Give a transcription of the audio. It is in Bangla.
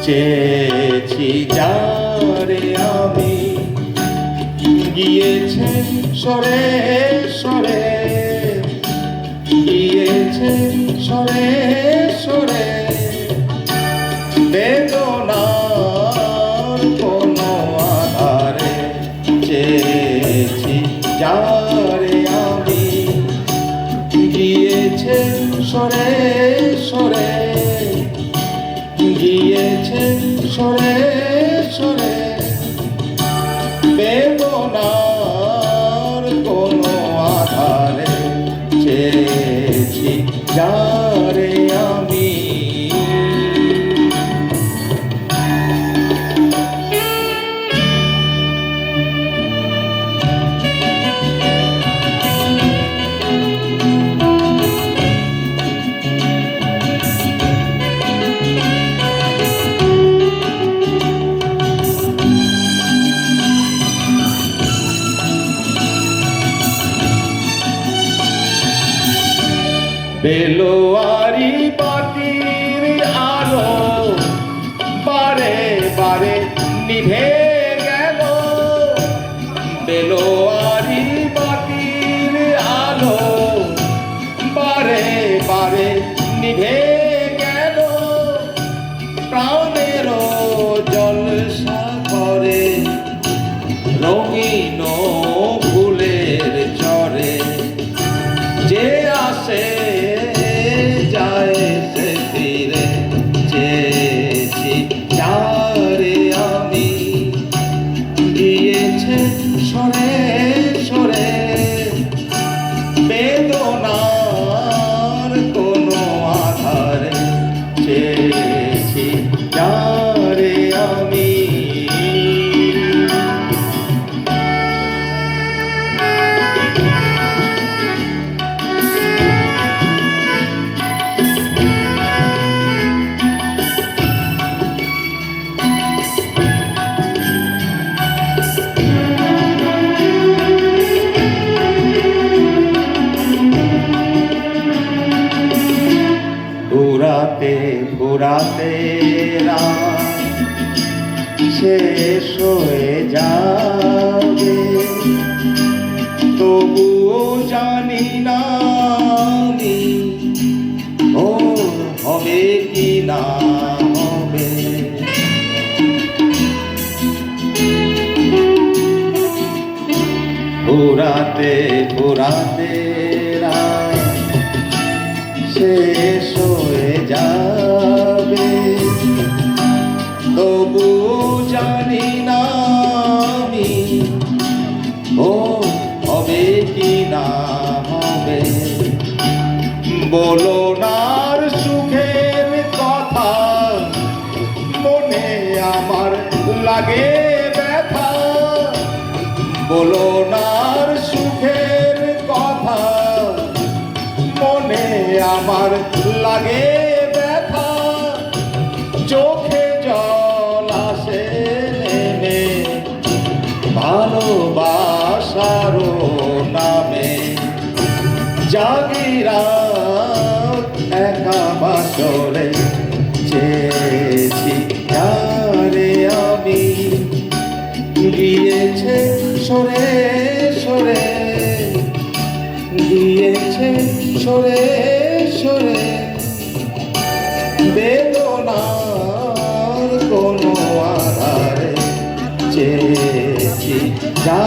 চেয়েছি যারে আমি, গিয়েছে সরে সরে, গিয়েছে সরে সরে। বেদনার কোনো আধারে চেয়েছি যারে আমি, গিয়েছে সরে সরে, গিয়েছে সরে সরে। বেদনার কোনো আধারে চেয়েছি যারে আমি। বেলোয়ারি বাতির আলো বারে বারে নিভে গেল, বেলোয়ারি বাতির আলো বারে বারে নিভে গেল। প্রাণের জলসা করে রঙিন ফুলের চরে, যে আসে যায় সে ফিরে। চেয়েছি যারে আমি, গিয়েছে সরে সরে। বেদনার কোনো আধারে চেয়েছি যারে আমি। ঘুরাতে ঘুরাতে রাত শেষ হয়ে যাবে, তবুও জানি না আমি ওর হবে কি না হবে। ঘুরাতে ঘুরাতে রাত শেষ হয়ে যাবে, তবু জানি না আমি ও হবে কি না হবে। বলো না আর সুখের কথা, মনে আমার লাগে ব্যথা। বলো না আর সুখের কথা, মনে আমার লাগে ব্যথা। চোখে জল আসে নেমে ভালোবাসার নামে, জাগিরা একা বাসরে চেয়েছি যারে আমি, গিয়েছে সরে সরে, গিয়েছে সরে সরে। বেদনার কোনো আধারে চেয়েছি যা